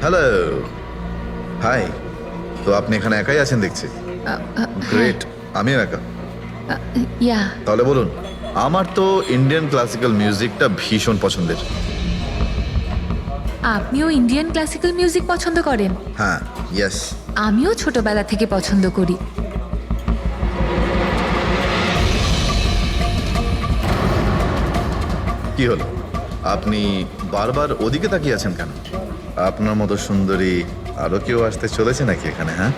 Hello, high. তো আপনি এখানে একাই আছেন দেখছি। গ্রেট, আমিও একা। ইয়া তাহলে বলুন, আমার তো ইন্ডিয়ান ক্লাসিক্যাল মিউজিকটা ভীষণ পছন্দের। আপনিও ইন্ডিয়ান ক্লাসিক্যাল মিউজিক পছন্দ করেন? হ্যাঁ, ইয়েস। আমিও ছোটবেলা থেকে পছন্দ করি। কি হলো, আপনি বারবার ওদিকে তাকিয়ে আছেন কেন? আপনার মতো সুন্দরী আরো কেউ আসতে চলেছে নাকি এখানে? হ্যাঁ,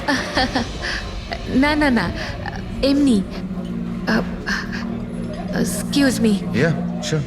না না না, এমনি। Excuse me. Yeah sure.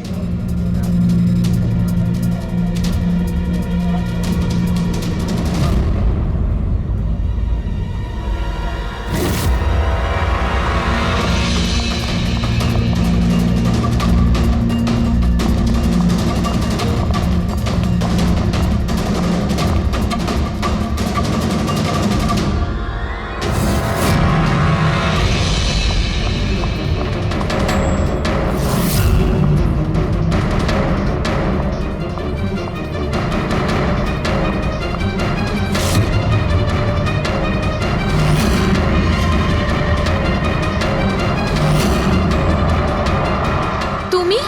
তুমি?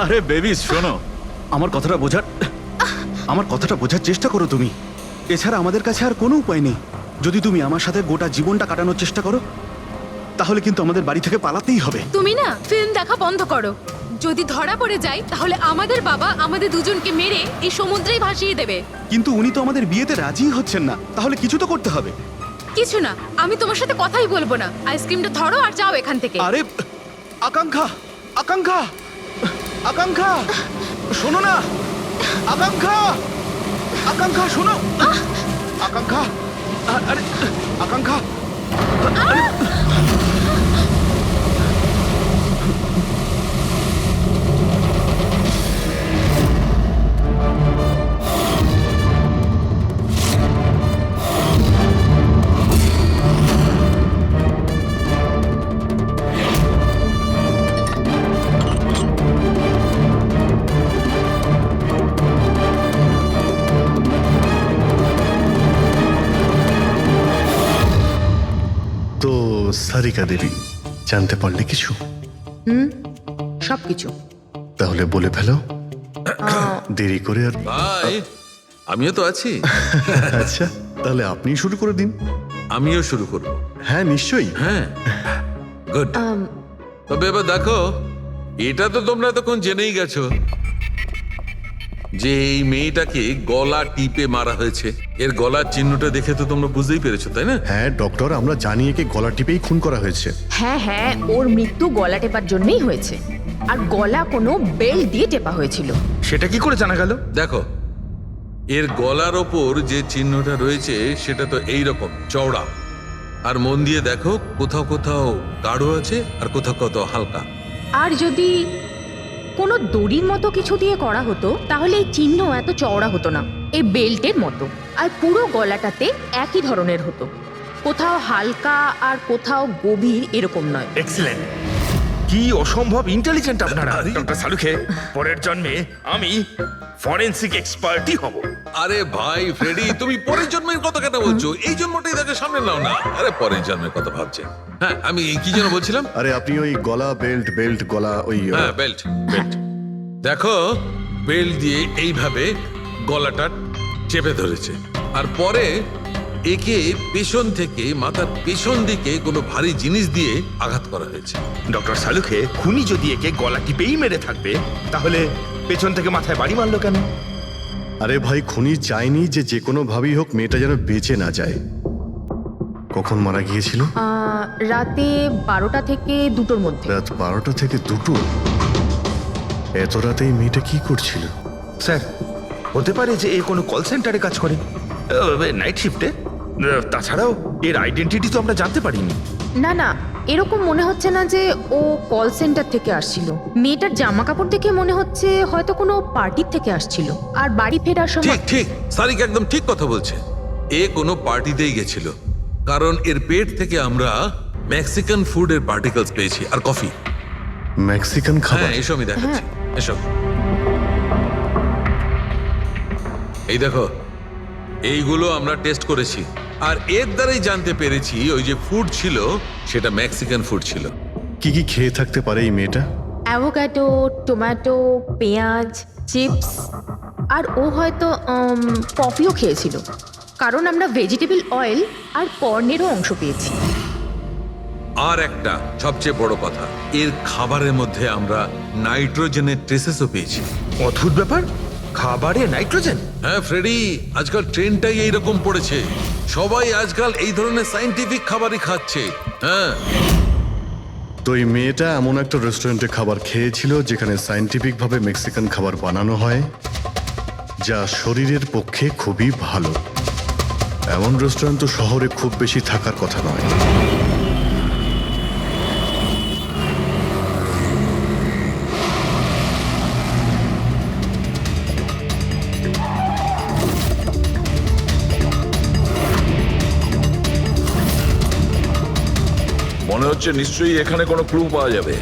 আরে বেবি শোনো, আমার কথাটা বোঝার চেষ্টা করো তুমি। এছাড়া আমাদের কাছে আর কোনো উপায় নেই। যদি তুমি আমার সাথে গোটা জীবনটা কাটানোর চেষ্টা করো, তাহলে কিন্তু আমাদের বাড়ি থেকে পালাতেই হবে। তুমি না ফিল্ম দেখা বন্ধ করো। যদি ধরা পড়ে যায় তাহলে আমাদের বাবা আমাদের দুজনকে মেরে এই সমুদ্রেই ভাসিয়ে দেবে। কিন্তু উনি তো আমাদের বিয়েতে রাজিই হচ্ছেন না, তাহলে কিছু তো করতে হবে। কিছু না, আমি তোমার সাথে কথাই বলবো না। আইসক্রিমটা ধরো আর যাও এখান থেকে। আরে আকাঙ্ক্ষা, আকাঙ্ক্ষা, আকাঙ্ক্ষা, শোনো না। আকাঙ্ক্ষা, আকাঙ্ক্ষা শোনো। আকাঙ্ক্ষা, আরে আকাঙ্ক্ষা। তো সারিকা দেবী, জানতে পারলে কিছু? সবকিছু। তাহলে বলে ফেলো, দেরি করে আর। ভাই, আমিও তো আছি। আচ্ছা, তাহলে আপনি শুরু করে দিন। আমিও শুরু করব। হ্যাঁ নিশ্চয়ই। হ্যাঁ, গুড। তবে এবার দেখো, এটা তো তোমরা তখন জেনেই গেছো যে এই মেয়েটাকে গলা টিপে মারা হয়েছে। এর গলার চিহ্নটা দেখে তো তোমরা বুঝতেই পেরেছো, তাই না? হ্যাঁ ডক্টর, আমরা জানি একে গলা টিপেই খুন করা হয়েছে। হ্যাঁ হ্যাঁ, ওর মৃত্যু গলা টেপার জন্যই হয়েছে। আর গলা কোনো বেল্ট দিয়ে টেপা হয়েছিল। সেটা কি করে জানা গেল? দেখো, এর গলার ওপর যে চিহ্নটা রয়েছে সেটা তো এই রকম চওড়া। আর মন দিয়ে দেখো, কোথাও কোথাও গাঢ় আছে আর কোথাও কোথাও হালকা। আর যদি কোনো দড়ির মতো কিছু দিয়ে করা হতো তাহলে এই চিহ্ন এত চওড়া হতো না, এই বেল্টের মতো। আর পুরো গলাটাতে একই ধরনের হতো, কোথাও হালকা আর কোথাও গভীর, এরকম নয়। এক্সিলেন্ট। কি অসম্ভব ইন্টেলিজেন্ট আপনারা। ডক্টর সালুখে, পরের জন্মে আমি ফরেনসিক এক্সপার্টই হব। আরে ভাই ফ্রেডি, তুমি পরের জন্মের কথা কেন বলছো? এই জন্মটাই তাকে সামনে নাও না। আরে পরের জন্মের কথা ভাবছে। হ্যাঁ, আমি কি যেন বলছিলাম? আরে আপনি ওই গলা বেল্ট গলা ওই হ্যাঁ, বেল্ট। দেখো, বেল্ট দিয়ে এইভাবে গলাটা চেপে ধরেছে। আর পরে একে পেছন থেকে মাথার পেছন দিকে কোনো ভারী জিনিস দিয়ে আঘাত করা হয়েছে। ডক্টর সালুখে, খুনি যদি একে গলা টিপেই মেরে থাকবে তাহলে পেছন থেকে মাথায় বাড়ি মারলো কেন? আরে ভাই, খুনি চায়নি যে কোনো ভাবেই হোক মেয়েটা যেন বেঁচে না যায়। কখন মারা গিয়েছিল? রাতে 12টা থেকে 2টোর মধ্যে। রাত 12টা থেকে 2টো? এত রাতে এই মেয়েটা কি করছিল? স্যার, হতে পারে যে এ কোনো কল সেন্টারে কাজ করে, নাইট শিফটে। তাছাড়াও এর আইডেন্টিটি তো আমরা জানতে পারিনি। না না, এরকম মনে হচ্ছে না যে ও কল সেন্টার থেকে আসছিল। মেয়েটার জামা কাপড় দেখে মনে হচ্ছে হয়তো কোনো পার্টির থেকে আসছিল। আর বাড়ি ফেরার সময়। ঠিক ঠিক, সারিকা একদম ঠিক কথা বলছে। এ কোনো পার্টিতেই গেছিল, কারণ এর পেট থেকে আমরা মেক্সিকান ফুডের পার্টিকেলস পেয়েছি আর কফি। মেক্সিকান খাবার? হ্যাঁ, এসো আমি দেখাচ্ছি। এসো। এই দেখো, এইগুলো আমরা টেস্ট করেছি আর এর দ্বারাই জানতে পেরেছি ওই যে ফুড ছিল সেটা মেক্সিকান ফুড ছিল। কি কি খেয়ে থাকতে পারে এই মেয়েটা? অ্যাভোকাডো, টমেটো, পেঁয়াজ, চিপস, আর ও হয়তো কফিও খেয়েছিল, কারণ আমরা ভেজিটেবল অয়েল আর কর্নেরও অংশ পেয়েছি। আর একটা সবচেয়ে বড় কথা, এর খাবারের মধ্যে আমরা নাইট্রোজেনের ট্রেসেসও পেয়েছি। অদ্ভুত ব্যাপার, খাবারে নাইট্রোজেন। হ্যাঁ ফ্রেডি, আজকাল ট্রেনটাই এইরকম পড়েছে, সবাই আজকাল এই ধরনের সায়েন্টিফিক খাবারই খাচ্ছে। হ্যাঁ, তো এই মেয়েটা এমন একটা রেস্টুরেন্টে খাবার খেয়েছিল যেখানে সায়েন্টিফিক ভাবে মেক্সিকান খাবার বানানো হয়, যা শরীরের পক্ষে খুবই ভালো। এমন রেস্টুরেন্ট তো শহরে খুব বেশি থাকার কথা নয়। মনে হচ্ছে নিশ্চয়ই এখানে কোনো ক্লু পাওয়া যাবে।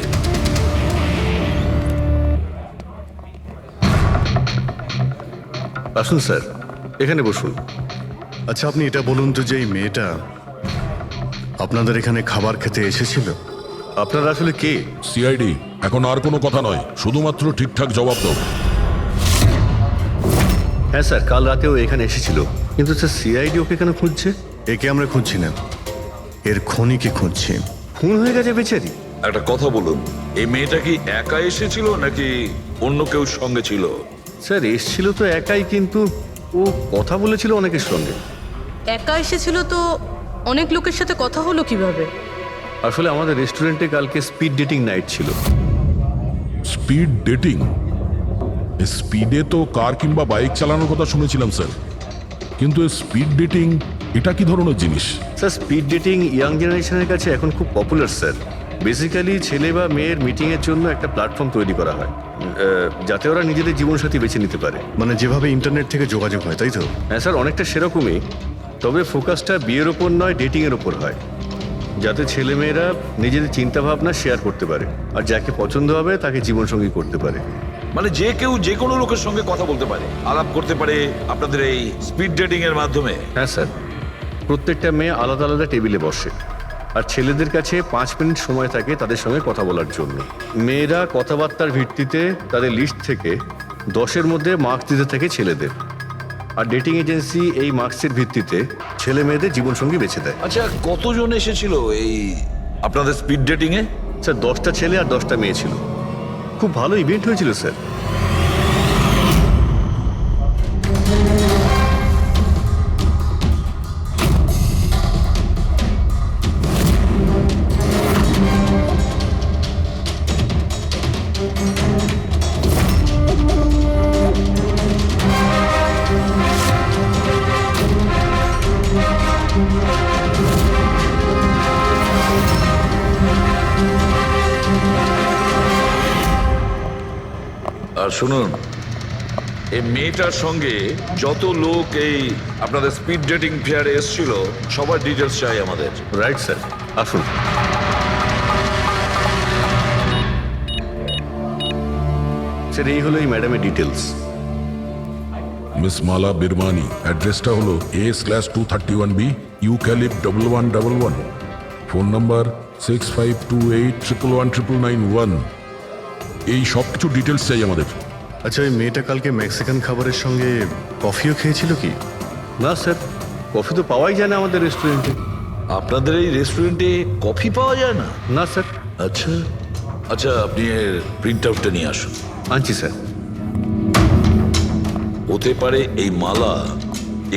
আসুন স্যার, এখানে বসুন। আচ্ছা, আপনি এটা বলুন তো যে এই মেয়েটা আপনাদের এখানে খাবার খেতে এসেছিল? আপনারা আসলে কে? সিআইডি। এখন আর কোনো কথা নয়, শুধুমাত্র ঠিকঠাক জবাব দাও। হ্যাঁ স্যার, কাল রাতেও এখানে এসেছিল, কিন্তু স্যার সিআইডি ওকে কেন খুঁজছে? একে আমরা খুঁজছি না, এর খনিকে খুঁজছি। খুন হয়ে গেছে বেচারি। একটা কথা বলুন, এই মেয়েটা কি একা এসেছিল নাকি অন্য কেউ সঙ্গে ছিল? স্যার এসেছিল তো একাই, কিন্তু ও কথা বলেছিল অনেকের সঙ্গে। একা এসেছিল তো অনেক লোকের সাথে কথা হলো কিভাবে? আসলে আমাদের রেস্টুরেন্টে কালকে স্পিড ডেটিং নাইট ছিল। Speed dating? স্পিডে তো কার কিংবা বাইক চালানোর কথা শুনেছিলাম স্যার, কিন্তু স্পিড ডেটিং এটা কি ধরনের জিনিস? স্যার স্পিড ডেটিং ইয়াং জেনারেশনের কাছে এখন খুব পপুলার স্যার। বেসিক্যালি ছেলে বা মেয়ের মিটিংয়ের জন্য একটা প্ল্যাটফর্ম তৈরি করা হয়, যাতে ওরা নিজেদের জীবনসাথী বেছে নিতে পারে। মানে যেভাবে ইন্টারনেট থেকে যোগাযোগ হয়, তাই তো? হ্যাঁ স্যার, অনেকটা সেরকমই, তবে ফোকাসটা বিয়ের ওপর নয়, ডেটিংয়ের ওপর হয়, যাতে ছেলেমেয়েরা নিজেদের চিন্তাভাবনা শেয়ার করতে পারে আর যাকে পছন্দ হবে তাকে জীবনসঙ্গী করতে পারে। মানে যে কেউ যে কোনো লোকের সঙ্গে কথা বলতে পারে, আলাপ করতে পারে আপনাদের এই স্পিড ডেটিং এর মাধ্যমে? হ্যাঁ স্যার, প্রত্যেকটা মেয়ে আলাদা আলাদা টেবিলে বসে আর ছেলেদের কাছে 5 মিনিট সময় থাকে তাদের সঙ্গে কথা বলার জন্য। মেয়েরা কথাবার্তার ভিত্তিতে তাদের লিস্ট থেকে 10-এর মধ্যে মার্কস দিতে থাকে ছেলেদের, আর ডেটিং এজেন্সি এই মার্কসের ভিত্তিতে ছেলে মেয়েদের জীবনসঙ্গী বেছে দেয়। আচ্ছা, কতজন এসেছিল এই আপনাদের স্পিড ডেটিং এ? স্যার 10টা ছেলে আর 10টা মেয়ে ছিল। খুব ভালো ইভেন্ট হয়েছিল স্যার। আর শুনুন, এই মেয়েটার সঙ্গে যত লোক এই আপনাদের স্পিড ডেটিং ফেয়ারে এসেছিল সবার ডিটেলস চাই আমাদের। রাইট স্যার, আসুন। স্যার এই হলো এই ম্যাডামের ডিটেলস। মিস মালা বিরমানি, অ্যাড্রেসটা হলো A/231B ইউক্যালিপ 1111, ফোন নাম্বার 6528119991। এই সব কিছু ডিটেলস চাই আমাদের। আচ্ছা, ওই মেয়েটা কালকে মেক্সিকান খাবারের সঙ্গে কফিও খেয়েছিল কি? না স্যার, কফি তো পাওয়াই যায় না আমাদের রেস্টুরেন্টে। আপনাদের এই রেস্টুরেন্টে কফি পাওয়া যায় না? না স্যার। আচ্ছা আচ্ছা, আপনি এর প্রিন্ট আউটটা নিয়ে আসুন। আনছি স্যার। হতে পারে এই মালা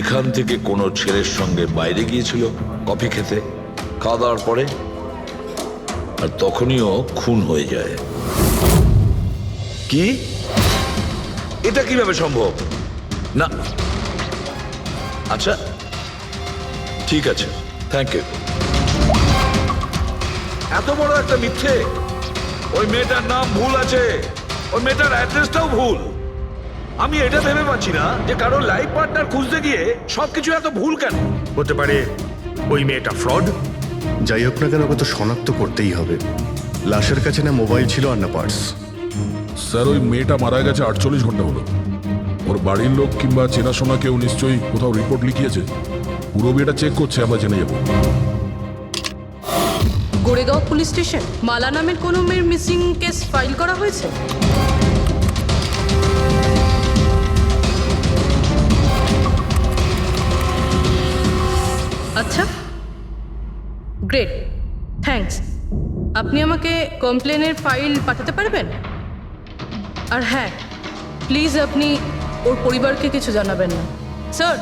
এখান থেকে কোনো ছেলের সঙ্গে বাইরে গিয়েছিল কফি খেতে, খাওয়া দাওয়ার পরে, আর তখনইও খুন হয়ে যায়। কি? এটা কিভাবে সম্ভব? না, আচ্ছা ঠিক আছে, থ্যাংক ইউ। এত বড় একটা মিথ্যে! ওই মেয়েটার নাম ভুল আছে, ওই মেয়েটার অ্যাড্রেসটাও ভুল। আমি এটা ভেবে পাচ্ছি না যে কারো লাইফ পার্টনার খুঁজতে গিয়ে সবকিছু এত ভুল কেন হতে পারে। ওই মেয়েটা ফ্রড। যাই হোক না কেন, ওকে তো শনাক্ত করতেই হবে। লাশের কাছে না মোবাইল ছিল আর না পার্স। স্যার ওই মেয়েটা মারা গেছে 48 ঘন্টা হলো। ও ওর বাড়ির লোক কিংবা চেনাশোনা কেউ নিশ্চয়ই কোথাও রিপোর্ট লিখিয়েছে। পুরো বিয়েটা চেক করছে, আমরা জেনে যাবো। গোরেগাঁও পুলিশ স্টেশন মালা নামের কোনো মেয়ের মিসিং কেস ফাইল করা হয়েছে? আচ্ছা, গ্রেট, থ্যাঙ্কস। আপনি আমাকে কমপ্লেনের ফাইল পাঠাতে পারবেন? আর হ্যাঁ, প্লিজ আপনি ওর পরিবারকে কিছু জানাবেন না। স্যার,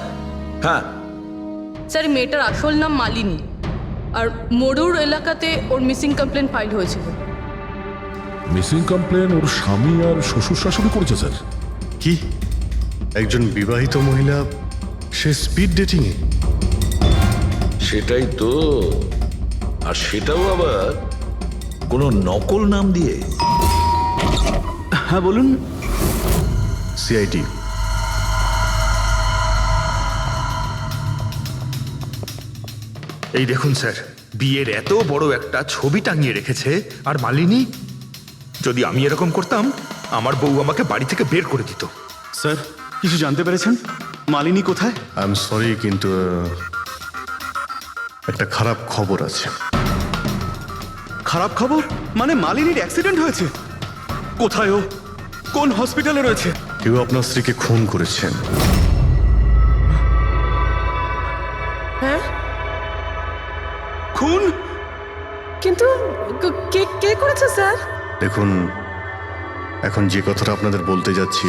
হ্যাঁ, স্যার এই মেয়েটার আসল নাম মালিনী, আর মরুর এলাকাতে ওর মিসিং কমপ্লেন ফাইল হয়েছিল। মিসিং কমপ্লেন ওর স্বামী আর শ্বশুর শাশুড়ি করেছে স্যার। কি একজন বিবাহিত মহিলা, সে স্পিড ডেটিং এ? সেটাই তো। আর সেটাও আবার কোনো নকল নাম দিয়ে। হ্যাঁ বলুন। সিআইডি। এই দেখুন স্যার, বিয়ের এত বড় একটা ছবি টাঙিয়ে রেখেছে, আর মালিনী, যদি আমি এরকম করতাম আমার বউ আমাকে বাড়ি থেকে বের করে দিত। স্যার, কিছু জানতে পেরেছেন? মালিনী কোথায়? আই এম সরি, কিন্তু একটা খারাপ খবর আছে। খারাপ খবর? মানে মালিনীর অ্যাক্সিডেন্ট হয়েছে? কোথায় ও? কোন হসপিটালে রয়েছে? কেউ আপনার স্ত্রীকে খুন করেছেন। হ্যাঁ, খুন? কিন্তু কে কে করেছে স্যার? দেখুন, এখন যে কথাটা আপনাদের বলতে যাচ্ছি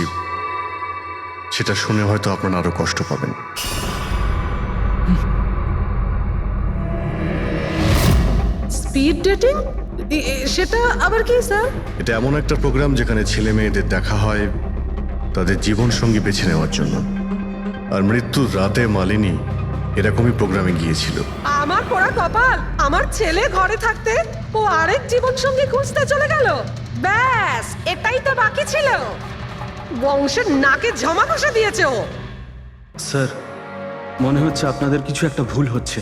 সেটা শুনে হয়তো আপনারা আরো কষ্ট পাবেন। Speed dating? সেটা আবার কি স্যার? এটা এমন একটা প্রোগ্রাম যেখানে ছেলে মেয়েদের দেখা হয় তাদের জীবন সঙ্গী বেছে নেওয়ার জন্য। আর মৃত্যুর রাতে মালিনী এরকমই প্রোগ্রামে গিয়েছিল। আমার পোড়া কপাল, আমার ছেলে ঘরে থাকতে ও আরেক জীবন সঙ্গী খুঁজতে চলে গেল। ব্যাস, এটাই তো বাকি ছিল। বংশের নাকে ঝমা কষা দিয়েছে ও। স্যার, মনে হচ্ছে আপনাদের কিছু একটা ভুল হচ্ছে।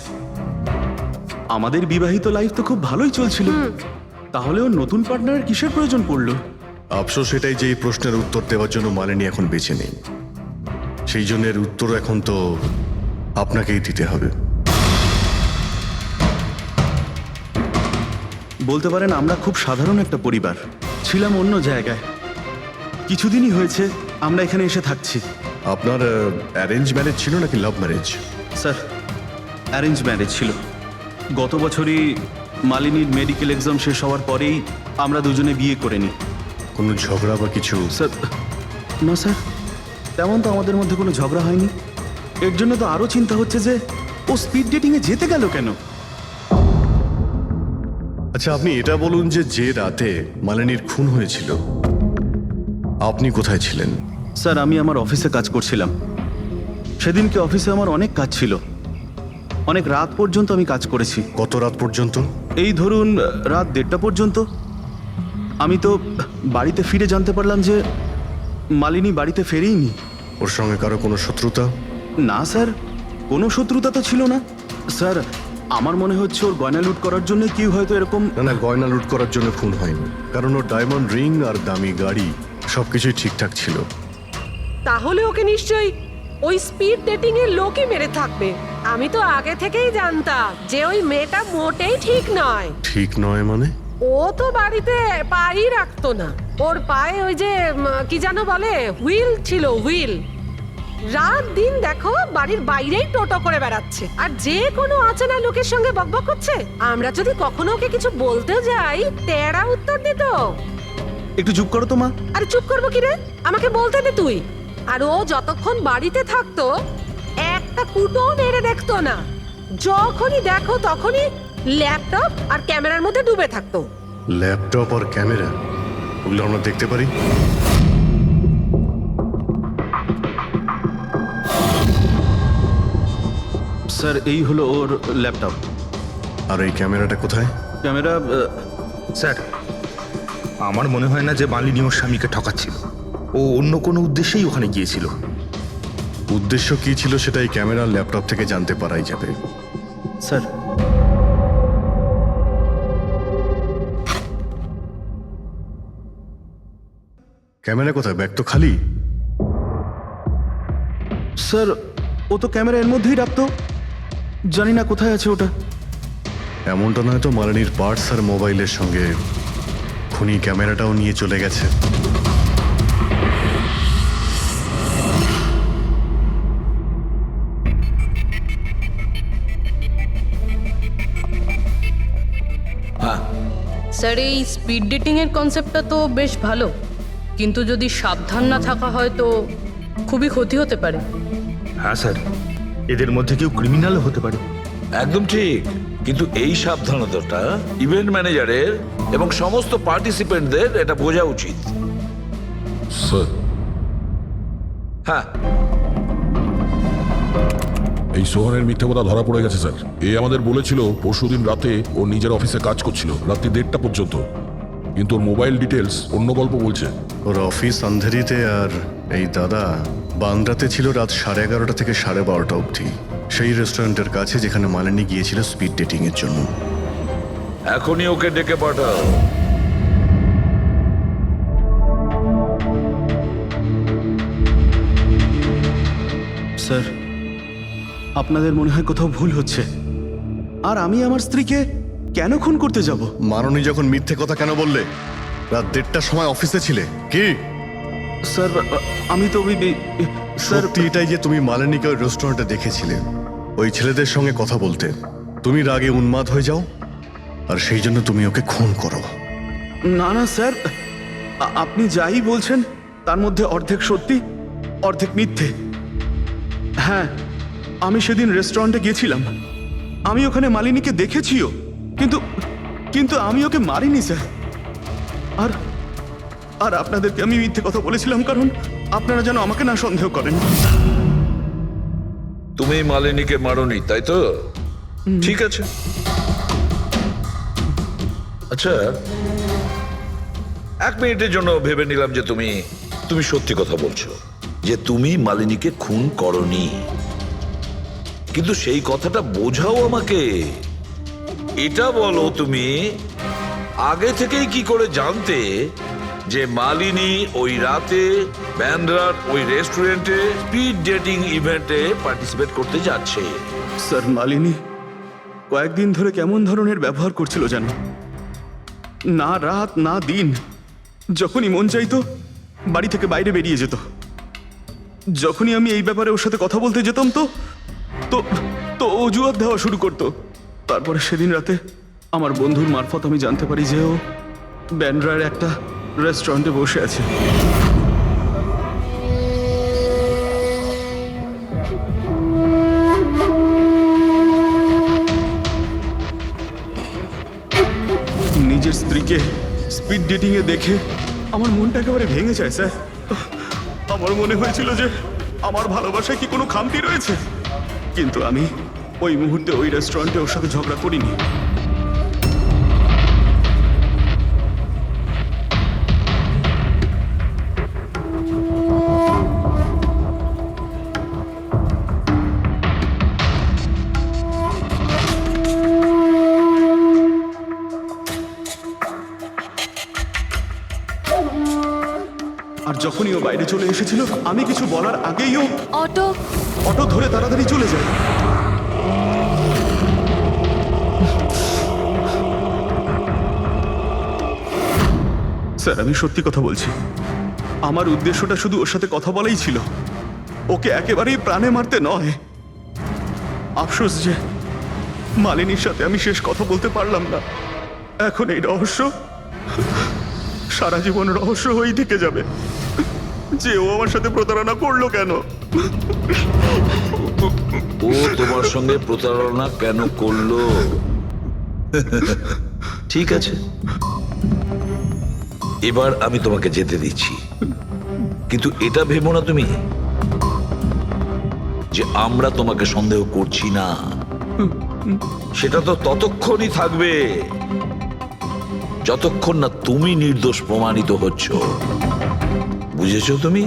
আমাদের বিবাহিত লাইফ তো খুব ভালোই চলছিল, তাহলে ওর নতুন পার্টনারের কিসের প্রয়োজন পড়লো? আফসোস এটাই যে এই প্রশ্নের উত্তর দেওয়ার জন্য মালিনী এখন বেঁচে নেই। সেই জন্য এর উত্তর এখন তো আপনাকেই দিতে হবে। বলতে পারেন আমরা খুব সাধারণ একটা পরিবার, ছিলাম অন্য জায়গায়। কিছুদিনই হয়েছে আমরা এখানে এসে থাকছি। আপনার অ্যারেঞ্জ ম্যারেজ ছিল নাকি love marriage? Sir, arrange marriage ছিল। গত বছরই মালিনীর মেডিকেল এক্সাম শেষ হওয়ার পরেই আমরা দুজনে বিয়ে করে নিই। কোনো ঝগড়া বা কিছু? স্যার, না স্যার, তেমন তো আমাদের মধ্যে কোনো ঝগড়া হয়নি। এর জন্য তো আরও চিন্তা হচ্ছে যে ও স্পিড ডেটিংয়ে যেতে গেল কেন। আচ্ছা, আপনি এটা বলুন যে রাতে মালিনীর খুন হয়েছিল আপনি কোথায় ছিলেন? স্যার, আমি আমার অফিসে কাজ করছিলাম। সেদিনকে অফিসে আমার অনেক কাজ ছিল, অনেক রাত পর্যন্ত আমি কাজ করেছি। কত রাত পর্যন্ত? এই ধরুন রাত 1:30 পর্যন্ত। আমি তো বাড়িতে ফিরে জানতে পারলাম যে মালিনী বাড়িতে ফেরেইনি। ওর সঙ্গে কারো কোনো শত্রুতা? না স্যার, কোনো শত্রুতা তো ছিল না। স্যার, আমার মনে হচ্ছে ওর গয়না লুট করার জন্য কেউ হয়তো এরকম। না, গয়না লুট করার জন্য খুন হয়নি, কারণ ওর ডায়মন্ড রিং আর দামি গাড়ি সবকিছুই ঠিকঠাক ছিল। তাহলে ওকে নিশ্চয়ই ওই স্পিড ডেটিং এর লোকই মেরে থাকবে। আমি তো আগে থেকেই জানতাম যে ওই মেয়েটা মোটেই ঠিক নয়। ঠিক নয় মানে? ও তো বাড়িতে পাই রাখতো না। ওর পায়ে ওই যে কি যেন বলে, হুইল ছিল, হুইল। রাত দিন দেখো বাড়ির বাইরেই টোটো করে বেড়াচ্ছে, আর যে কোনো অচেনা লোকের সঙ্গে বকবক করছে। আমরা যদি কখনো ওকে কিছু বলতে যাই, তেড়া উত্তর দিত। একটু চুপ করো তো মা। আরে চুপ করবো কি রে, আমাকে বলতে দে তুই। আর ও যতক্ষণ বাড়িতে থাকতো একটা কুটো মেরে দেখতো না। যখনই দেখো তখনই ল্যাপটপ আর ক্যামেরার মধ্যে ডুবে থাকতো। ল্যাপটপ আর ক্যামেরা, ওগুলো আমরা দেখতে পারি? স্যার, এই হলো ওর ল্যাপটপ। আর এই ক্যামেরাটা কোথায়? ক্যামেরা? স্যার, আমার মনে হয় না যে মালিনী ওর স্বামীকে ঠকাচ্ছিল। ও অন্য কোনো উদ্দেশ্যেই ওখানে গিয়েছিল। উদ্দেশ্য কি ছিল সেটা এই ক্যামেরা ল্যাপটপ থেকে জানতে পারাই যাবে। স্যার, ক্যামেরা কোথায়? ব্যাগ তো খালি। স্যার ও তো ক্যামেরা এর মধ্যেই রাখতো, জানি না কোথায় আছে ওটা। এমনটা নয় তো মালিনীর পার্টস আর মোবাইলের সঙ্গে খুনি ক্যামেরাটাও নিয়ে চলে গেছে? হ্যাঁ, স্যার এই স্পিড ডেটিং এর কনসেপ্টটা তো বেশ ভালো, কিন্তু যদি সাবধান না থাকা হয় তো খুবই ক্ষতি হতে পারে। হ্যাঁ স্যার, এদের মধ্যে কেউ ক্রিমিনালও হতে পারে। একদম ঠিক, কিন্তু এই সাবধানতাটা ইভেন্ট ম্যানেজারের এবং সমস্ত পার্টিসিপেন্টদের এটা বোঝা উচিত। স্যার, হ্যাঁ, এই সোহানের মিথ্যে কথা ধরা পড়ে গেছে স্যার। এ আমাদের বলেছিল পরশুদিন রাতে ও নিজের অফিসে কাজ করছিল রাত্রি 1:30টা পর্যন্ত, কিন্তু ওর মোবাইল ডিটেলস অন্য গল্প বলছে। ওর অফিস আন্ধেরিতে আর এই দাদা বান্দ্রাতে ছিল রাত 11:30 থেকে 12:30 অবধি, সেই রেস্টুরেন্টের কাছে যেখানে মালিনী গিয়েছিল স্পিড ডেটিং এর জন্য। এখনই ওকে ডেকে পাঠাও। স্যার, আপনাদের মনে হয় কোথাও ভুল হচ্ছে। আর আমি আমার স্ত্রীকে কেন খুন করতে যাব? মাননী যখন মিথ্যে কথা কেন বললে? রাত 1:30টার সময় অফিসে ছিলে কি? স্যার আমি তো স্যার সত্যি এটাই যে তুমি মালিনীকে ওই রেস্টুরেন্টে দেখেছিলে ওই ছেলেদের সঙ্গে কথা বলতে। তুমি রাগে উন্মাদ হয়ে যাও আর সেই জন্য তুমি ওকে খুন করো। না না স্যার, আপনি যাই বলছেন তার মধ্যে অর্ধেক সত্যি অর্ধেক মিথ্যে। হ্যাঁ, আমি সেদিন রেস্টুরেন্টে গিয়েছিলাম, আমি ওখানে মালিনীকে দেখেছিও, কিন্তু কিন্তু আমি ওকে মারিনি স্যার। আর আর আপনাদেরকে আমি মিথ্যে কথা বলেছিলাম কারণ আপনারা যেন আমাকে না সন্দেহ করেন। তুমি মালিনীকে মারোনি, তাই তো? ঠিক আছে। আচ্ছা, 1 মিনিটের জন্য ভেবে নিলাম যে তুমি সত্যি কথা বলছো, যে তুমি মালিনীকে খুন করনি, কিন্তু সেই কথাটা বোঝাও আমাকে। এটা বলো, তুমি আগে থেকেই কি করে জানতে যে মালিনী ওই রাতে ব্যান্ড্রার ওই রেস্টুরেন্টে স্পিড ডেটিং ইভেন্টে পার্টিসিপেট করতে যাচ্ছে? স্যার, মালিনী কয়েকদিন ধরে কেমন ধরনের ব্যবহার করছিল জানো? না রাত না দিন, যখনই মন চাইতো বাড়ি থেকে বাইরে বেরিয়ে যেত। যখনই আমি এই ব্যাপারে ওর সাথে কথা বলতে যেতাম তো তো তো অজুহাত দেওয়া শুরু করতো। তারপরে সেদিন রাতে আমার বন্ধুর মারফত আমি জানতে পারি যে ও ব্যান্ড্রার একটা রেস্টুরেন্টে বসে আছে। নিজের স্ত্রীকে স্পিড ডেটিং এ দেখে আমার মনটা একেবারে ভেঙে যায় স্যার। আমার মনে হয়েছিল যে আমার ভালোবাসায় কি কোনো খামতি রয়েছে, কিন্তু আমি ওই মুহূর্তে ওই রেস্টুরেন্টে ওর সাথে ঝগড়া করিনি। আর যখনই ও বাইরে চলে এসেছিল আমি কিছু বলার আগেই ও অটো ধরে তাড়াতাড়ি চলে যায়। স্যার, আমি সত্যি কথা বলছি, আমার উদ্দেশ্যটা শুধু ওর সাথে কথা বলাই ছিল, ওকে একেবারেই প্রাণে মারতে নয়। আফসোস যে মালিনীর সাথে আমি শেষ কথা বলতে পারলাম না। এখন এই রহস্য সারা জীবন রহস্য হয়েই থেকে যাবে যে ও আমার সাথে প্রতারণা করলো কেন। ও তোমার সঙ্গে প্রতারণা কেন করলো? ঠিক আছে, এবার আমি তোমাকে যেতে দিচ্ছি, কিন্তু এটা ভেবো না তুমি যে আমরা তোমাকে সন্দেহ করছি না। সেটা তো ততক্ষণই থাকবে যতক্ষণ না তুমি নির্দোষ প্রমাণিত হচ্ছ। বুঝেছো তুমি?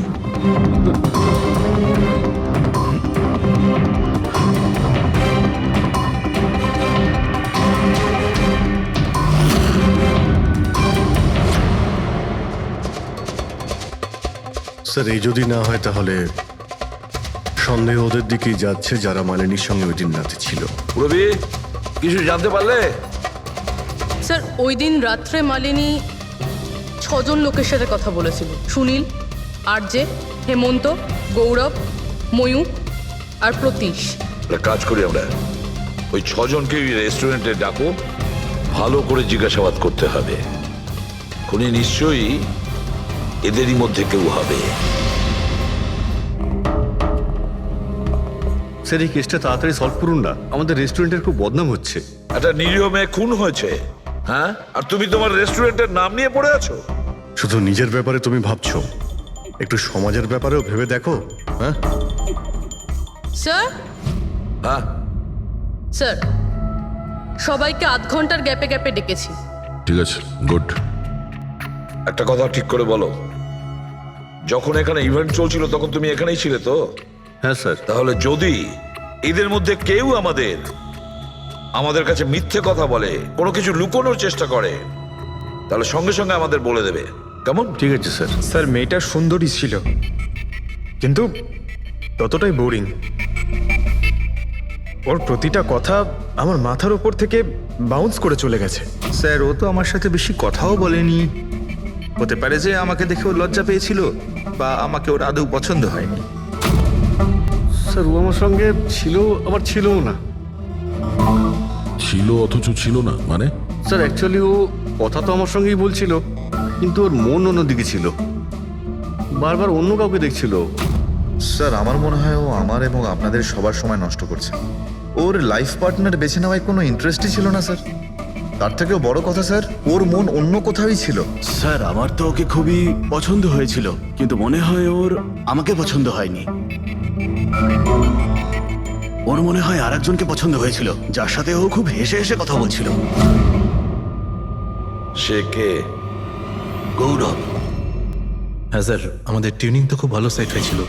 স্যার, এই যদি না হয় তাহলে সন্দেহ ওদের দিকেই যাচ্ছে যারা মালিনীর সঙ্গে ওই দিন রাতে ছিল। রবি কিছু জানতে পারলে? স্যার ওই দিন রাত্রে মালিনী 6 জন লোকের সাথে কথা বলেছিল। সুনীল, আরজে, হেমন্ত, গৌরব, ময়ূর আর প্রতীশ। একটা কাজ করি আমরা, ওই 6 জনকে রেস্টুরেন্টে ডাকো, ভালো করে জিজ্ঞাসাবাদ করতে হবে। খুনি নিশ্চয়ই এদেরই মধ্যে কেউ হবে। স্যার এই কেসটা তাড়াতাড়ি সলভ করুন না, আমাদের রেস্টুরেন্টের খুব বদনাম হচ্ছে। একটা নিরীহ মেয়ে খুন হয়েছে, হ্যাঁ, আর তুমি তোমার রেস্টুরেন্টের নাম নিয়ে পড়ে আছো। শুধু নিজের ব্যাপারে তুমি ভাবছো, একটু সমাজের ব্যাপারেও ভেবে দেখো। হ্যাঁ স্যার, হ্যাঁ, স্যার সবাইকে আধ ঘন্টার গ্যাপে গ্যাপে ডেকেছি। ঠিক আছে, গুড। একটা কথা ঠিক করে বলো, যখন এখানে ইভেন্ট চলছিল তখন তুমি এখানেই ছিলে তো? হ্যাঁ স্যার। তাহলে যদি এদের মধ্যে কেউ আমাদের কাছে মিথ্যে কথা বলে, কোনো কিছু লুকোনোর চেষ্টা করে, তাহলে সঙ্গে সঙ্গে আমাদের বলে দেবে, কেমন? ঠিক আছে স্যার। স্যার মেয়েটা সুন্দরী ছিল, কিন্তু ততটাই বোরিং। ওর প্রতিটা কথা আমার মাথার উপর থেকে বাউন্স করে চলে গেছে। স্যার ও তো আমার সাথে বেশি কথাও বলেনি। হতে পারে যে আমাকে দেখে ও লজ্জা পেয়েছিল, বা আমাকে ওর আদৌ পছন্দ হয়নি। স্যার ও আমার সঙ্গে ছিল, আবার ছিলও না। ছিল অথচ ছিল না মানে? স্যার অ্যাকচুয়ালি ও কথা তো আমার সঙ্গেই বলছিল, কিন্তু ওর মন অন্যদিকে ছিল, বারবার অন্য কাউকে দেখছিল। স্যার আমার মনে হয় ও আমার এবং আপনাদের সবার সময় নষ্ট করছে। ওর লাইফ পার্টনার বেছে নেওয়ায় কোনো ইন্টারেস্টই ছিল না স্যার। তার থেকেও বড় কথা স্যার, ওর মন অন্য কোথাওই ছিল। স্যার আমার তো ওকে খুবই পছন্দ হয়েছিল, কিন্তু মনে হয় ওর আমাকে পছন্দ হয়নি। ওর মনে হয় আরেকজনকে পছন্দ হয়েছিল, যার সাথে ও খুব হেসে হেসে কথা বলছিল। সে কে? গৌরব। হ্যাঁ স্যার, আমাদের টিউনিং তো খুব ভালো সেট হয়েছিল।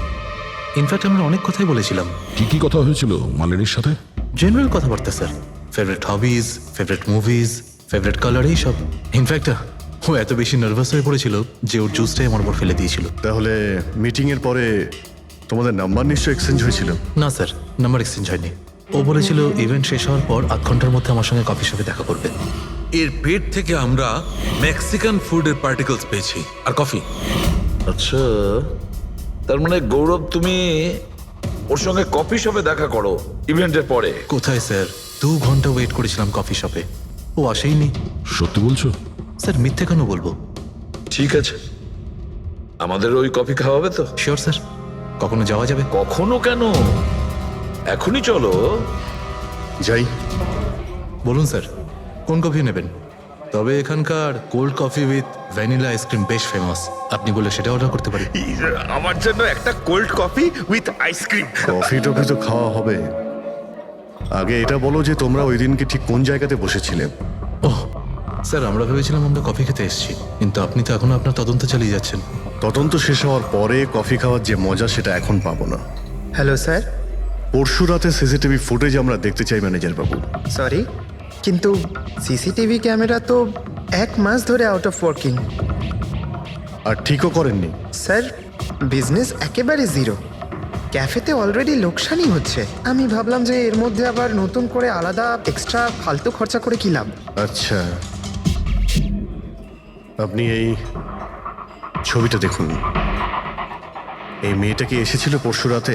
ইনফ্যাক্ট আমরা অনেক কথাই বলেছিলাম। কি কি কথা হয়েছিল মালিনীর সাথে? জেনারেল কথাবার্তা sir, favourite hobbies, favourite movies, favourite colour, এইসব। ইনফ্যাক্ট ও এত বেশি নার্ভাস হয়ে পড়েছিল যে ওর জুসটাই আমার উপর ফেলে দিয়েছিল। তাহলে মিটিং এর পরে তোমাদের নাম্বার নিশ্চয়ই এক্সচেঞ্জ হয়েছিল? না স্যার, নাম্বার এক্সচেঞ্জ হয়নি। ও বলেছিল ইভেন্ট শেষ হওয়ার পর 8 ঘন্টার মধ্যে আমার সঙ্গে কফি শপে দেখা করবে। এর পেট থেকে আমরা মেক্সিকান ফুডের পার্টিকেলস পেয়েছি আর কফি। আচ্ছা, তার মানে গৌরব তুমি ওর সঙ্গে কফি শপে দেখা করো ইভেন্টের পরে? কোথায় স্যার, 2 ঘন্টা ওয়েট করেছিলাম কফি শপে, ও আসেইনি। সত্যি বলছো? স্যার মিথ্যে কেন বলবো? ঠিক আছে, আমাদের ওই কফি খাওয়াবে তো? শিওর স্যার, কখনো যাওয়া যাবে? কখনো কেন, এখনই চলো। যাই। বলুন স্যার, কোন কফি নেবেন? তবে এখানকার cold coffee with vanilla ice cream বেশ ফেমাস, আপনি বলে সেটা অর্ডার করতে পারি। আমার জন্য একটা cold coffee with ice cream. Coffee toffee তো খাওয়া হবে, আগে এটা বলো যে তোমরা ওই দিনকে ঠিক কোন জায়গাতে বসেছিলে? ওহ স্যার, আমরা ভেবেছিলাম আমরা কফি খেতে এসেছি, কিন্তু আপনি তো এখনো আপনার তদন্ত চালিয়ে যাচ্ছেন। তদন্ত শেষ হওয়ার পরে কফি খাওয়ার যে মজা সেটা এখন পাবো না। Hello sir. পরশু রাতে সিসিটিভি ফুটেজ আমরা দেখতে চাই ম্যানেজার বাবু। সরি, কিন্তু সিসিটিভি ক্যামেরা তো 1 মাস ধরে আউট অফ ওয়ার্কিং। আর ঠিকও করেননি? স্যার বিজনেস একেবারে জিরো, ক্যাফেতে অলরেডি লোকসানই হচ্ছে। আমি ভাবলাম যে এর মধ্যে আবার নতুন করে আলাদা এক্সট্রা ফালতু খরচা করে কি লাভ। আচ্ছা, আপনি এই ছবিটা দেখুন। এই মেয়েটা কি এসেছিল পরশু রাতে?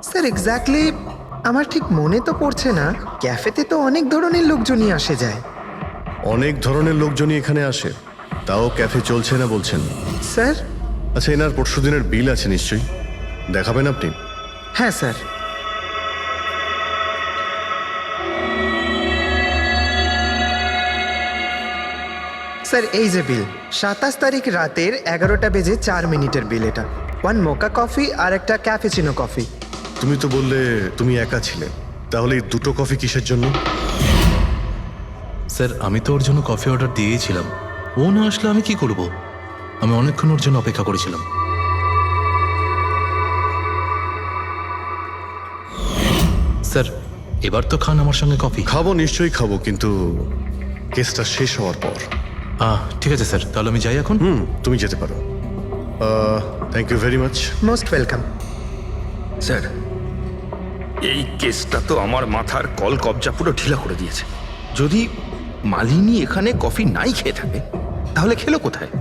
স্যার এক্স্যাক্টলি আমার ঠিক মনে তো পড়ছে না। ক্যাফেতে তো অনেক ধরনের লোকজনই আসে যায়। অনেক ধরনের লোকজনই এখানে আসে, তাও ক্যাফে চলছে না বলছেন? স্যার আচ্ছা, এনার পরশু দিনের বিল আছে নিশ্চয়ই, দেখাবেন আপনি? হ্যাঁ স্যার। স্যার এই যে বিল, 27 তারিখ রাতের 11টা বেজে 4 মিনিটের বিল এটা। 1 মোকা কফি আর একটা ক্যাফেচিনো কফি। তুমি তো বললে তুমি একা ছিলে, তাহলে এই 2টো কফি কিসের জন্য? স্যার আমি তো ওর জন্য কফি অর্ডার দিয়েছিলাম, ও না আসলে আমি কি করব? আমি অনেকক্ষণ ওর জন্য অপেক্ষা করেছিলাম। স্যার এবার তো খান আমার সঙ্গে কফি। খাবো, নিশ্চয়ই খাবো, কিন্তু কেসটা শেষ হওয়ার পর। ঠিক আছে স্যার, তাহলে আমি যাই এখন। তুমি যেতে পারো। Thank you very much. Most welcome. Sir, এই কেসটা তো আমার মাথার কল কবজা পুরো ঢিলা করে দিয়েছে। যদি মালিনী এখানে কফি নাই খেয়ে থাকে তাহলে খেলো কোথায়?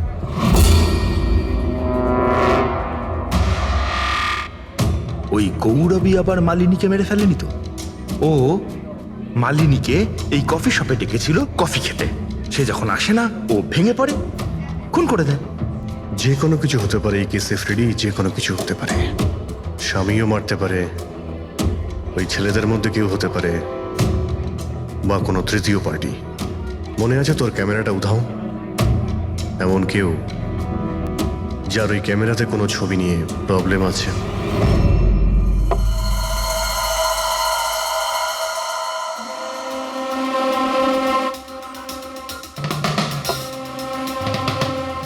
ওই গৌরবী আবার মালিনীকে মেরে ফেলেনি তো? ও মালিনীকে এই কফি শপে ডেকেছিল কফি খেতে, সে যখন আসে না ও ভেঙে পড়ে, খুন করে দেয়। যে কোনো কিছু হতে পারে এই কেসে ফ্রেডি, যে কোনো কিছু হতে পারে। স্বামীও মারতে পারে, ওই ছেলেদের মধ্যে কেউ হতে পারে, বা কোনো তৃতীয় পার্টি। মনে আছে তোর ক্যামেরাটা উধাও? এমন কেউ যার ওই ক্যামেরাতে কোনো ছবি নিয়ে প্রবলেম আছে।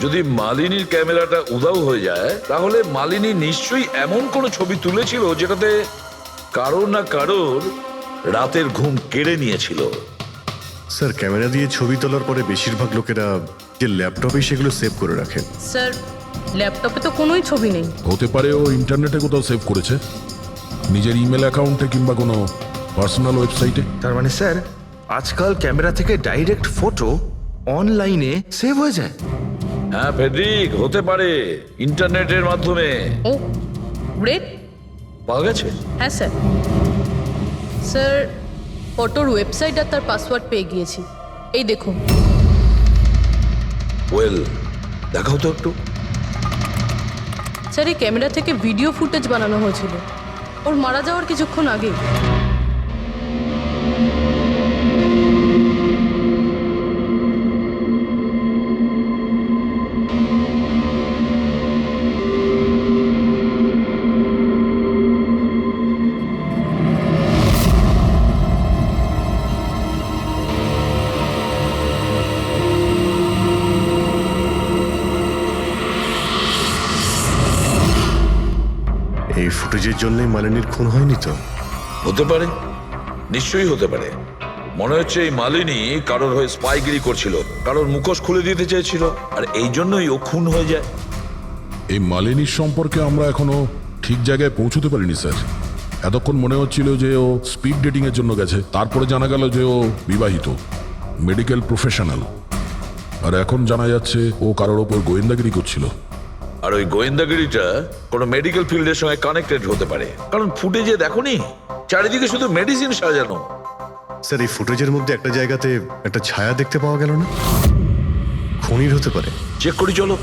যদি মালিনীর ক্যামেরাটা উধাও হয়ে যায় তাহলে মালিনী নিশ্চয়ই এমন কোনো ছবি তুলেছিল যেটাতে কারোর না কারোর রাতের ঘুম কেড়ে নিয়েছিল। স্যার, ক্যামেরা দিয়ে ছবি তোলার পরে বেশিরভাগ লোকেরা যে ল্যাপটপে সেগুলো সেভ করে রাখেন। স্যার, ল্যাপটপে তো কোনোই ছবি নেই। হতে পারে ও ইন্টারনেটে কোথাও সেভ করেছে, নিজের ইমেল অ্যাকাউন্টে কিংবা কোনো পার্সোনাল ওয়েবসাইটে। তার মানে স্যার, আজকাল ক্যামেরা থেকে ডাইরেক্ট ফটো অনলাইনে সেভ হয়ে যায়। হ্যাঁ ফেডরিক, হতে পারে ইন্টারনেটের মাধ্যমে। ও গ্রেট। পাওয়া গেছে? হ্যাঁ স্যার। স্যার, ফটোর ওয়েবসাইট আর তার পাসওয়ার্ড পেয়ে গিয়েছি। এই দেখুন। ওয়েল, দেখাও তো একটু। স্যার, এই ক্যামেরা থেকে ভিডিও ফুটেজ বানানো হয়েছিল ওর মারা যাওয়ার কিছুক্ষণ আগে। এই ফুটেজের জন্যই মালিনীর খুন হয়নি তো? হতে পারে, নিশ্চয়ই হতে পারে। মনে হচ্ছে এই মালিনী কারোর হয়ে স্পাইগিরি করছিল, কারোর মুখোশ খুলে দিতে চেয়েছিল, আর এই জন্যই ও খুন হয়ে যায়। এই মালিনীর সম্পর্কে আমরা এখনো ঠিক জায়গায় পৌঁছতে পারিনি স্যার। এতক্ষণ মনে হচ্ছিল যে ও স্পিড ডেটিং এর জন্য গেছে, তারপরে জানা গেল যে ও বিবাহিত, মেডিকেল প্রফেশনাল, আর এখন জানা যাচ্ছে ও কারোর ওপর গোয়েন্দাগিরি করছিল। আর ওই গোয়েন্দাগিরিটা কোনো মেডিকেল ফিল্ডের সঙ্গে কানেক্টেড হতে পারে, কারণ ফুটেজে দেখোনি চারিদিকে শুধু মেডিসিন সাজানো। স্যার, এই ফুটেজের মধ্যে একটা জায়গাতে একটা ছায়া দেখতে পাওয়া গেল না? খুনির হতে পারে। চেক করি চলো।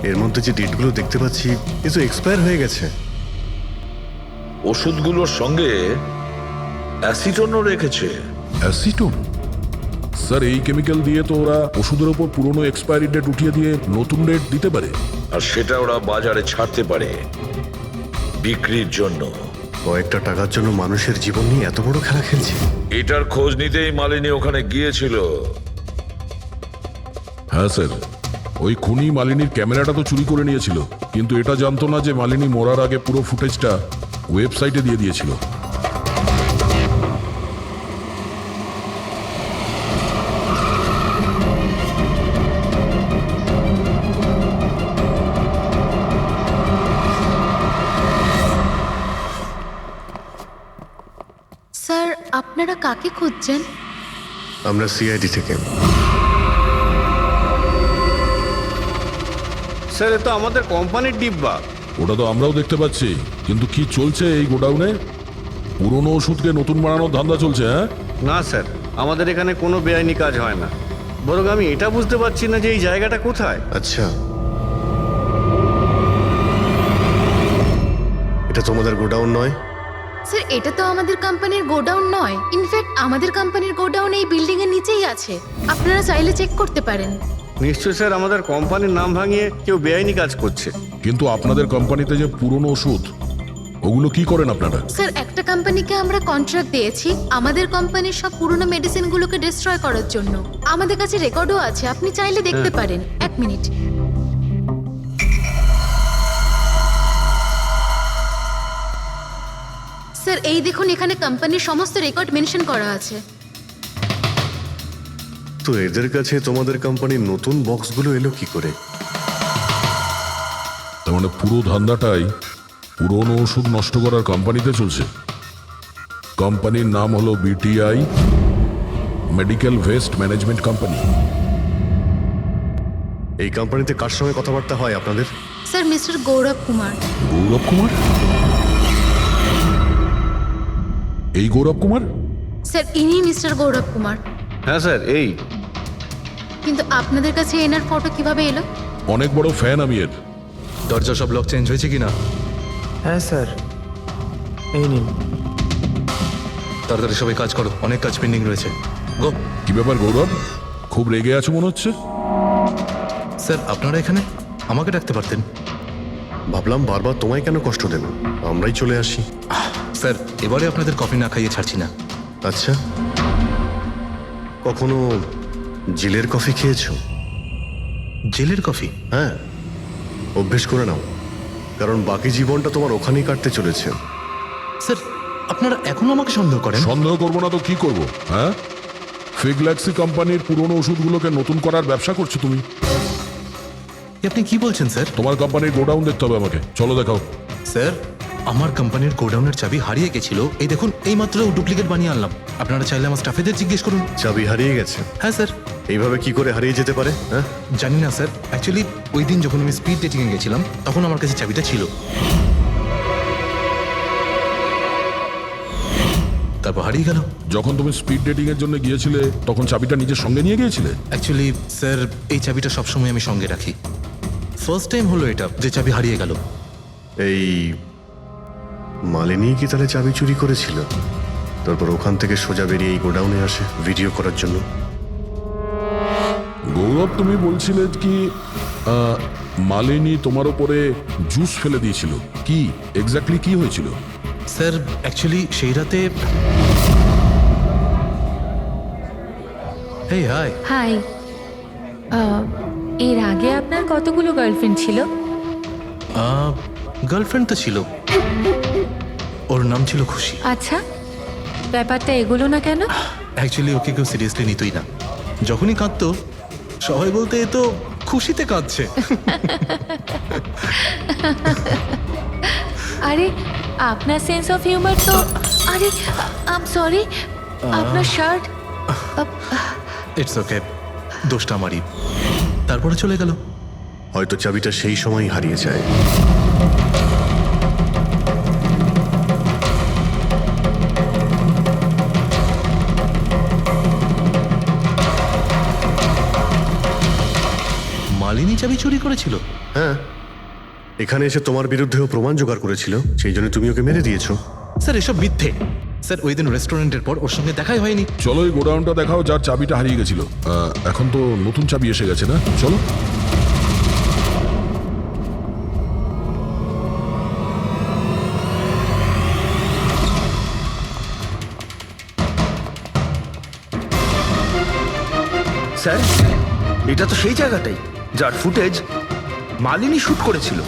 এর মধ্যে যে ডেটগুলো দেখতে পাচ্ছি এ তো এক্সপায়ার হয়ে গেছে। ওষুধগুলোর সঙ্গে অ্যাসিটনও রেখেছে। অ্যাসিটোন? স্যার, এই কেমিক্যাল দিয়ে তো ওরা ওষুধের ওপর পুরনো এক্সপায়ারি ডেট উঠিয়ে দিয়ে নতুন ডেট দিতে পারে, আর সেটা ওরা বাজারে ছাড়তে পারে বিক্রির জন্য। কয়েকটা টাকার জন্য মানুষের জীবন নিয়ে এত বড় খেলা খেলছে। এটার খোঁজ নিতেই মালিনী ওখানে গিয়েছিল। হ্যাঁ স্যার, ওই খুনি মালিনীর ক্যামেরাটা তো চুরি করে নিয়েছিল, কিন্তু এটা জানতো না যে মালিনী মরার আগে পুরো ফুটেজটা ওয়েবসাইটে দিয়ে দিয়েছিল। স্যার, আপনারা কাকে খুঁজছেন? আমরা সিআইডি থেকে। স্যার, এ তো আমাদের কোম্পানির ডিব্বা। ওটা তো আমরাও দেখতে পাচ্ছি, কিন্তু কি চলছে এই গোডাউনে? পুরনো ওষুধকে নতুন বানানোর ধান্দা চলছে? হ্যাঁ না স্যার, আমাদের এখানে কোনো বেআইনি কাজ হয় না। বরং আমি এটা বুঝতে পারছি না যে এই জায়গাটা কোথায়। আচ্ছা, এটা তোমাদের গোডাউন নয়? স্যার, এটা তো আমাদের কোম্পানির গোডাউন নয়। ইনফ্যাক্ট আমাদের কোম্পানির গোডাউন এই বিল্ডিং এর নিচেই আছে। আপনারা চাইলে চেক করতে পারেন। নিশ্চয় স্যার, আমাদের কোম্পানির নাম ভাঙিয়ে কেউ বেআইনি কাজ করছে। কিন্তু আপনাদের কোম্পানিতে যে পুরনো ওষুধ, ওগুলো কি করেন আপনারা? স্যার, একটা কোম্পানিকে আমরা কন্ট্রাক্ট দিয়েছি আমাদের কোম্পানির সব পুরনো মেডিসিনগুলোকে ডিস্ট্রয় করার জন্য। আমাদের কাছে রেকর্ডও আছে, আপনি চাইলে দেখতে পারেন। এক মিনিট। স্যার এই দেখুন, এখানে কোম্পানির সমস্ত রেকর্ড মেনশন করা আছে। তো এদের কাছে তোমাদের কোম্পানির নতুন বক্সগুলো এলো কি করে? তার মানে পুরো ধান্দাটাই পুরনো ওষুধ নষ্ট করার কোম্পানিতে চলছে। কোম্পানির নাম হলো BTI medical waste management company. এই কোম্পানিতে কার সঙ্গে কথাবার্তা হয় আপনাদের? স্যার মিস্টার গৌরব কুমার। গৌরব কুমার? এই গৌরব কুমার? স্যার ইনি মিস্টার গৌরব কুমার। হ্যাঁ স্যার, এই। কিন্তু আপনাদের কাছে এনার ফটো কিভাবে এলো? অনেক বড় ফ্যান আমি এর। দরজা সব লক চেঞ্জ হয়েছে কিনা? হ্যাঁ স্যার, এই নিন। তাড়াতাড়ি সবাই কাজ করো, অনেক কাজ পেন্ডিং রয়েছে। গো। কি ব্যাপার গৌরব, খুব রেগে আছো মনে হচ্ছে? স্যার আপনারা এখানে? আমাকে ডাকতে পারতেন। ভাবলাম বারবার তোমায় কেন কষ্ট দেব, আমরাই চলে আসি। স্যার এবারে আপনাদের কফি না খাইয়ে ছাড়ছি না। আচ্ছা, কখনো জেলের কফি খেয়েছো? জেলের কফি? হ্যাঁ, অভ্যেস করে নাও, কারণ বাকি জীবনটা তোমার ওখানেই কাটতে চলেছে। স্যার আপনারা এখনো আমাকে সন্দেহ করেন? সন্দেহ করবো না তো কি করবো? হ্যাঁ, ফিগল্যাক্সি কোম্পানির পুরনো ওষুধগুলোকে নতুন করার ব্যবসা করছো তুমি। আপনি কি বলছেন স্যার? তোমার কোম্পানির গোডাউন দেখতে হবে আমাকে, চলো দেখাও। স্যার আমার কোম্পানির গোডাউনের চাবি হারিয়ে গেছিল, এই দেখুন এই মাত্র ডুপ্লিকেট বানিয়ে আনলাম। আপনারা চাইলে আমার স্টাফেদের জিজ্ঞেস করুন। চাবি হারিয়ে গেছে? হ্যাঁ স্যার। এইভাবে কি করে হারিয়ে যেতে পারে? হ্যাঁ জানি না স্যার, অ্যাকচুয়ালি ওই দিন যখন আমি স্পিড ডেটিংয়ে গেছিলাম তখন আমার কাছে চাবিটা ছিল। তারপর হারিয়ে গেল। যখন তুমি স্পিড ডেটিং এর জন্য গিয়েছিলে তখন চাবিটা নিজের সঙ্গে নিয়ে গিয়েছিলে? অ্যাকচুয়ালি স্যার এই চাবিটা সবসময় আমি সঙ্গে রাখি। ফার্স্ট টাইম হলো এটা যে চাবি হারিয়ে গেল। এই মালিনী কি তাহলে চাবি চুরি করেছিল, তারপর ওখান থেকে সোজা বেরিয়ে এই গোডাউনে আসে ভিডিও করার জন্য? গৌরব তুমি বলছিলে কি মালিনী তোমার উপরে জুস ফেলে দিয়েছিল, কি এক্স্যাক্টলি কি হয়েছিল? স্যার অ্যাকচুয়ালি সেই রাতে এই হাই হাই। এর আগে আপনার কতগুলো গার্লফ্রেন্ড ছিল? গার্লফ্রেন্ড তো ছিল, ওর নাম ছিল খুশি। আচ্ছা, ব্যাপারটা এগুলো না কেন? অ্যাকচুয়ালি ওকে কেউ সিরিয়াসলি নিতই না। যখনই কাঁদতো সবাই বলতে এ তো খুশিতে কাঁদছে। আরে আপনার সেন্স অফ হিউমার তো, আরে আই এম সরি, আপনার শার্ট। ইটস ওকে, দোষটা আমারই। তারপরে চলে গেল। হয়তো চাবিটা সেই সময় হারিয়ে যায়। মালিনী চাবি চুরি করেছিল? হ্যাঁ, এখানে এসে তোমার বিরুদ্ধেও প্রমাণ জোগাড় করেছিল, সেই জন্য তুমি ওকে মেরে দিয়েছো। স্যার এসব মিথ্যে। স্যার ওই দিন রেস্টুরেন্টের পর ওর সঙ্গে দেখাই হয়নি। চলো এই গোডাউনটা দেখাও যার চাবিটা হারিয়ে গেছিল। এখন তো নতুন চাবি এসে গেছে না, চলো। স্যার এটা তো সেই জায়গাটাই যার ফুটেজ মালিনী শুট করেছিল।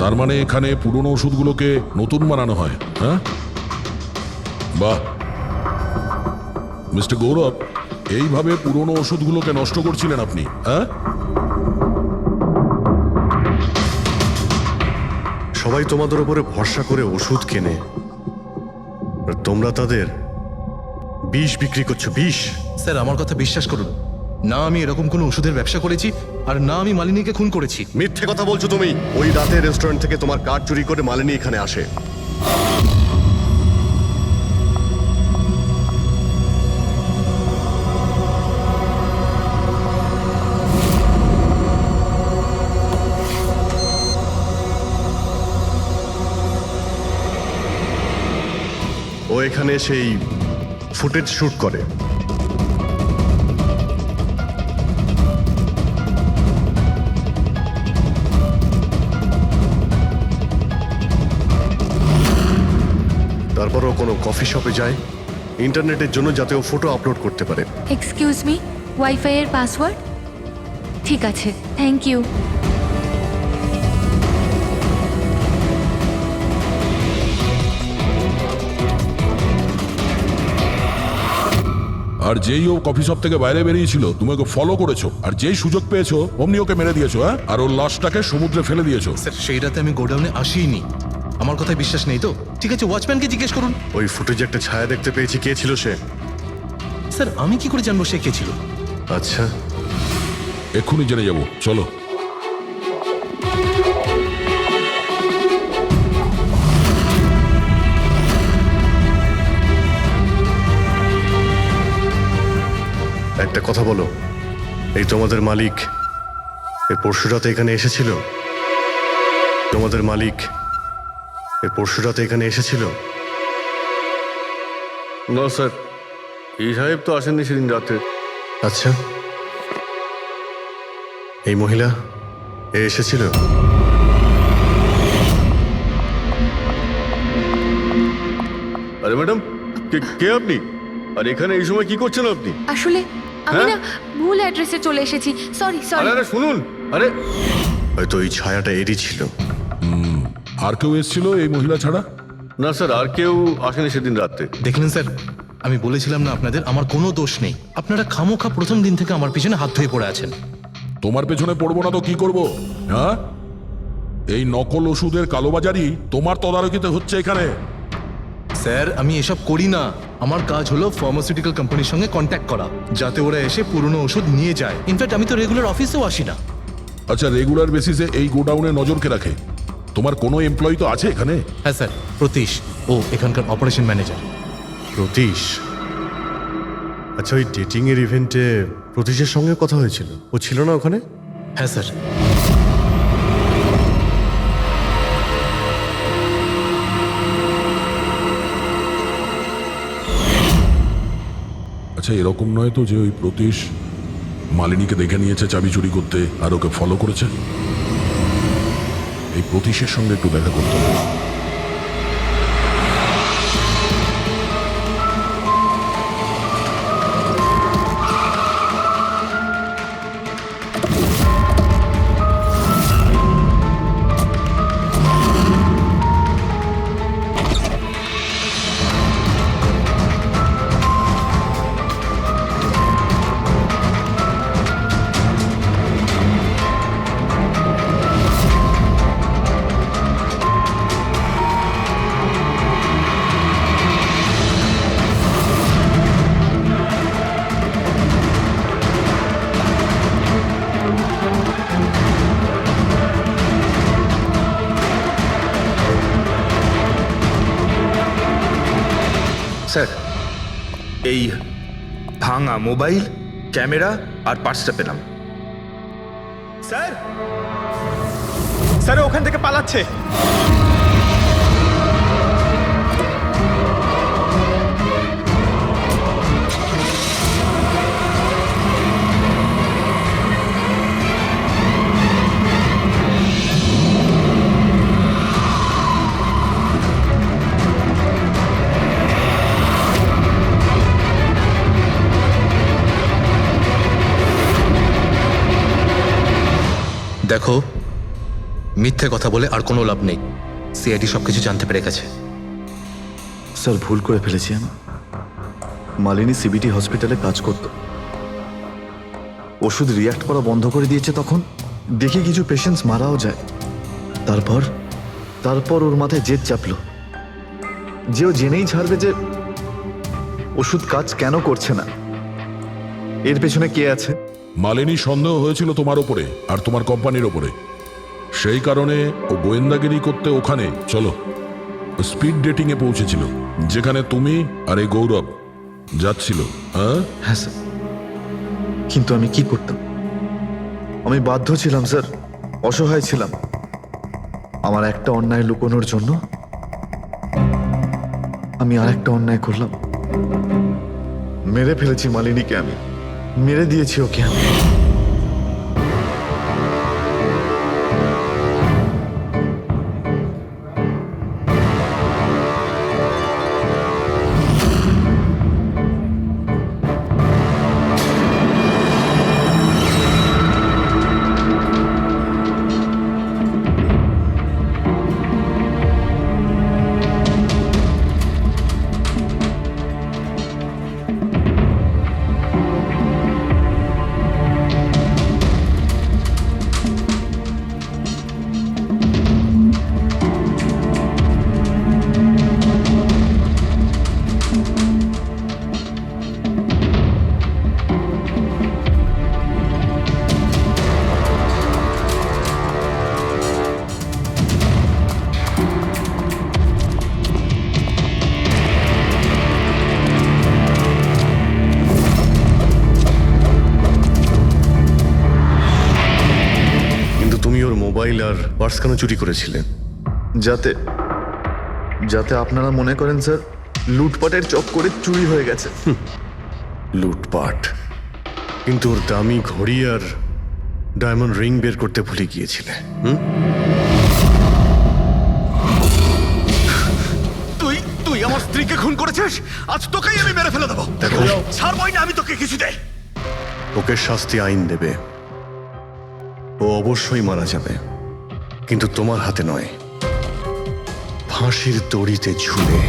তার মানে এখানে পুরনো ওষুধগুলোকে নতুন বানানো হয়, হ্যাঁ? বাহ মিস্টার গৌরব, এইভাবে পুরনো ওষুধগুলোকে নষ্ট করছিলেন আপনি, হ্যাঁ? সবাই তোমাদের উপরে ভরসা করে ওষুধ কেনে, আর তোমরা তাদের বিষ বিক্রি করছো। বিষ? স্যার আমার কথা বিশ্বাস করুন, না আমি এরকম কোনো ওষুধের ব্যবসা করেছি, আর না আমি মালিনীকে খুন করেছি। মিথ্যে কথা বলছো তুমি। ওই রাতে রেস্টুরেন্ট থেকে তোমার কার্ড চুরি করে মালিনী এখানে আসে। ও এখানে সেই ফুটেজ শুট করে। তারপরও কোনো কফি শপে যায় ইন্টারনেটের জন্য, যাতে ও ফটো আপলোড করতে পারে। এক্সকিউজ মি, ওয়াইফাই এর পাসওয়ার্ড? ঠিক আছে, থ্যাংক ইউ। আর যেই ও কফি শপ থেকে বাইরে বেরিয়েছিল তুমি ওকে ফলো করেছো, আর যেই সুযোগ পেয়েছো অমনি ওকে মেরে দিয়েছো, হ্যাঁ? আর ওর লাশটাকে সমুদ্রে ফেলে দিয়েছো। স্যার সেই রাতে আমি গোডাউনে আসিনি, আমার কথায় বিশ্বাস নেই তো? ঠিক আছে, ওয়াচম্যানকে জিজ্ঞেস করুন। ওই ফুটেজে একটা ছায়া দেখতে পেয়েছি, কে ছিল সে? স্যার আমি কি করে জানবো সে কে ছিল? আচ্ছা, এক্ষুনি জেনে যাবো, চলো। একটা কথা বলো, এই তোমাদের মালিক এর পরশু রাতে এখানে এসেছিল? তোমাদের মালিক এর পরশু রাতে এখানে এসেছিল? না স্যার, এই সাহেব তো আসেননি সেদিন রাতে। আচ্ছা, এই মহিলা এ এসেছিল? আরে ম্যাডাম, কে আপনি? আর এখানে এই সময় কি করছেন আপনি? আসলে আমি না ভুল অ্যাড্রেসে চলে এসেছি, সরি সরি। আরে শুনুন, আরে হয়তো এই ছায়াটা এরই ছিল। আর কেউ এসেছিল এই মহিলা ছাড়া? না স্যার, আর কেউ আসেনি সেদিন রাতে। দেখলেন স্যার, আমি বলেছিলাম না আপনাদের আমার কোনো দোষ নেই। আপনারা খামোখা প্রথম দিন থেকে আমার পিছনে হাত ধুয়ে পড়ে আছেন। তোমার পেছনে পড়বো না তো কি করব? হ্যাঁ, এই নকল ওষুধের কালোবাজারি তোমার তদারকিতে হচ্ছে এখানে। স্যার আমি এসব করি না, আমার কাজ হলো ফার্মাসিউটিক্যাল কোম্পানির সঙ্গে কন্ট্যাক্ট করা, যাতে ওরা এসে পুরনো ওষুধ নিয়ে যায়। ইনফ্যাক্ট আমি তো রেগুলার অফিসেও আসি না। আচ্ছা, রেগুলার বেসিসে এই গোডাউনে নজর কে রাখে? তোমার কোনো এমপ্লয়ি তো আছে এখানে? হ্যাঁ স্যার, প্রতীশ, ও এখানকার অপারেশন ম্যানেজার। প্রতীশ? আচ্ছা, ওই ডেটিং এর ইভেন্টে প্রতীশের সঙ্গে কথা হয়েছিল, ও ছিল না ওখানে? হ্যাঁ স্যার। আচ্ছা, এরকম নয় তো যে ওই প্রতীশ মালিনীকে দেখে নিয়েছে চাবি চুরি করতে আর ওকে ফলো করেছে? এই প্রতীশের সঙ্গে একটু দেখা করতে হবে। স্যার, এই ভাঙা মোবাইল, ক্যামেরা আর পার্সটা পেলাম। স্যার, স্যার ওখান থেকে পালাচ্ছে। দেখো, মিথ্যে কথা বলে আর কোনো লাভ নেই। সিআইডি সবকিছু জানতে পেরে গেছে। স্যার, ভুল করে ফেলেছি আমি। মালিনী সিবিটি হসপিটালে কাজ করত, ওষুধ রিয়াক্ট করা বন্ধ করে দিয়েছে। তখন দেখি কিছু পেশেন্টস মারাও যায়। তারপর ওর মাথায় জেদ চাপলো যে ও জেনেই ছাড়বে যে ওষুধ কাজ কেন করছে না, এর পেছনে কে আছে। মালিনী সন্দেহ হয়েছিল তোমার ওপরে আর তোমার কোম্পানির ওপরে, সেই কারণে ও গোয়েন্দাগিরি করতে ওখানে চলো স্পিড ডেটিং এ পৌঁছেছিল, যেখানে তুমি আর এই গৌরব যাচ্ছিল। হ্যাঁ স্যার, কিন্তু আমি কি করতাম? আমি বাধ্য ছিলাম স্যার, অসহায় ছিলাম। আমার একটা অন্যায় লুকোনোর জন্য আমি আর একটা অন্যায় করলাম। মেরে ফেলেছি মালিনীকে, আমি মেরে দিয়েছি ওকে। আমি মোবাইল আর পার্স কেন চুরি করেছিলেন? যাতে যাতে আপনারা মনে করেন স্যার লুটপাটের চক্করে চুরি হয়ে গেছে। লুটপাট? কিন্তু ওর দামি ঘড়ি আর ডায়মন্ড রিং বের করতে ভুলে গিয়েছিলে। তুই তুই আমার স্ত্রীকে খুন করেছিস, আজ তোকেই আমি মেরে ফেলে দেবো। দেখো, ছাড়বই না আমি তোকে কিছুতে। ওকে শাস্তি আইন দেবে, ও অবশ্যই মারা যাবে, কিন্তু তোমার হাতে নয়, ফাঁসির দড়িতে ঝুলে।